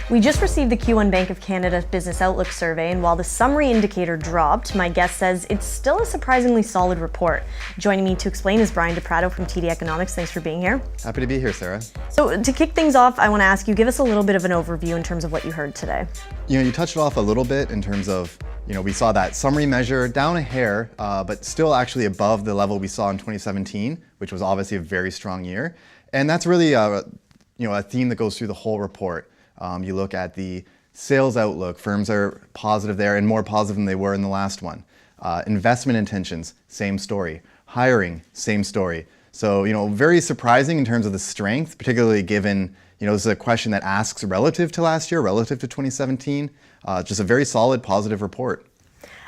We just received the Q1 Bank of Canada Business Outlook survey, and while the summary indicator dropped, my guest says it's still a surprisingly solid report. Joining me to explain is DePratto from TD Economics. Thanks for being here. Happy to be here, Sarah. So to kick things off, I want to ask you, give us a little bit of an overview in terms of what you heard today. You touched it off a little bit in terms of, we saw that summary measure down a hair, but still actually above the level we saw in 2017, which was obviously a very strong year. And that's really a theme that goes through the whole report. You look at the sales outlook, firms are positive there and more positive than they were in the last one. Investment intentions, same story. Hiring, same story. So, very surprising in terms of the strength, particularly given, this is a question that asks relative to last year, relative to 2017. Just a very solid, positive report.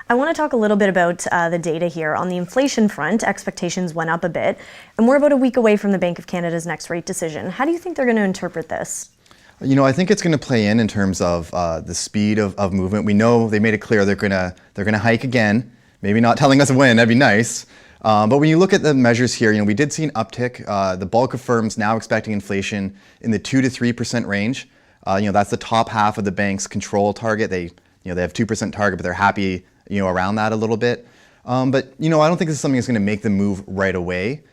I want to talk a little bit about the data here. On the inflation front, expectations went up a bit, and we're about a week away from the Bank of Canada's next rate decision. How do you think they're going to interpret this? I think it's going to play in terms of the speed of movement. We know they made it clear they're going to hike again. Maybe not telling us when, that'd be nice. But when you look at the measures here, we did see an uptick. The bulk of firms now expecting inflation in the 2 to 3% range. That's the top half of the bank's control target. They have 2% target, but they're happy, around that a little bit. But I don't think this is something that's going to make them move right away.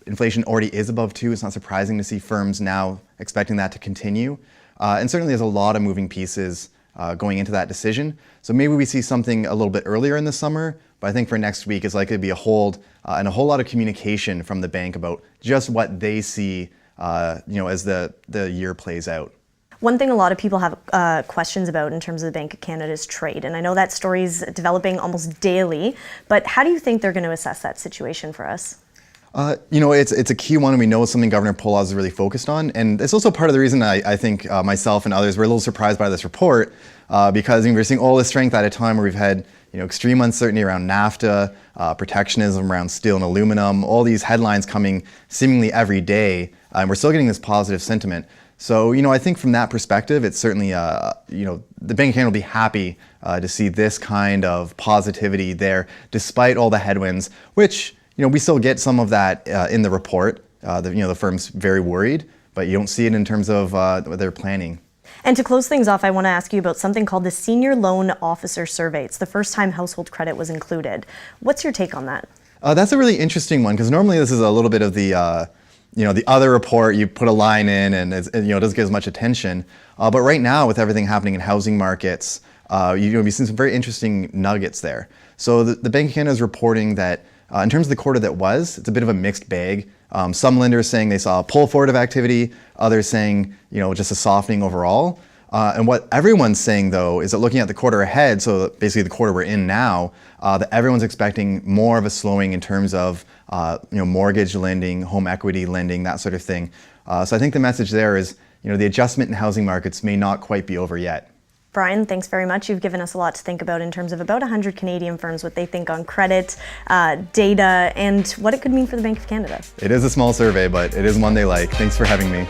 Inflation already is above 2. It's not surprising to see firms now expecting that to continue. And certainly there's a lot of moving pieces going into that decision. So maybe we see something a little bit earlier in the summer, but I think for next week it's likely to be a hold and a whole lot of communication from the bank about just what they see as the year plays out. One thing a lot of people have questions about in terms of the Bank of Canada's trade, and I know that story is developing almost daily, but how do you think they're going to assess that situation for us? It's a key one, and we know it's something Governor Poloz is really focused on, and it's also part of the reason I think myself and others were a little surprised by this report, because we're seeing all this strength at a time where we've had extreme uncertainty around NAFTA, protectionism around steel and aluminum, all these headlines coming seemingly every day, and we're still getting this positive sentiment. So, I think from that perspective, it's certainly, the Bank of Canada will be happy to see this kind of positivity there, despite all the headwinds, which, we still get some of that in the report. The firm's very worried, but you don't see it in terms of what they're planning. And to close things off, I want to ask you about something called the Senior Loan Officer Survey. It's the first time household credit was included. What's your take on that? That's a really interesting one, because normally this is a little bit of the the other report, you put a line in and it doesn't get as much attention. But right now, with everything happening in housing markets, we've seen some very interesting nuggets there. So the Bank of Canada is reporting that in terms of the quarter that was, it's a bit of a mixed bag. Some lenders saying they saw a pull forward of activity, others saying just a softening overall. And what everyone's saying, though, is that looking at the quarter ahead, so basically the quarter we're in now, that everyone's expecting more of a slowing in terms of mortgage lending, home equity lending, that sort of thing. So I think the message there is, the adjustment in housing markets may not quite be over yet. Brian, thanks very much. You've given us a lot to think about in terms of about 100 Canadian firms, what they think on credit, data, and what it could mean for the Bank of Canada. It is a small survey, but it is one they like. Thanks for having me.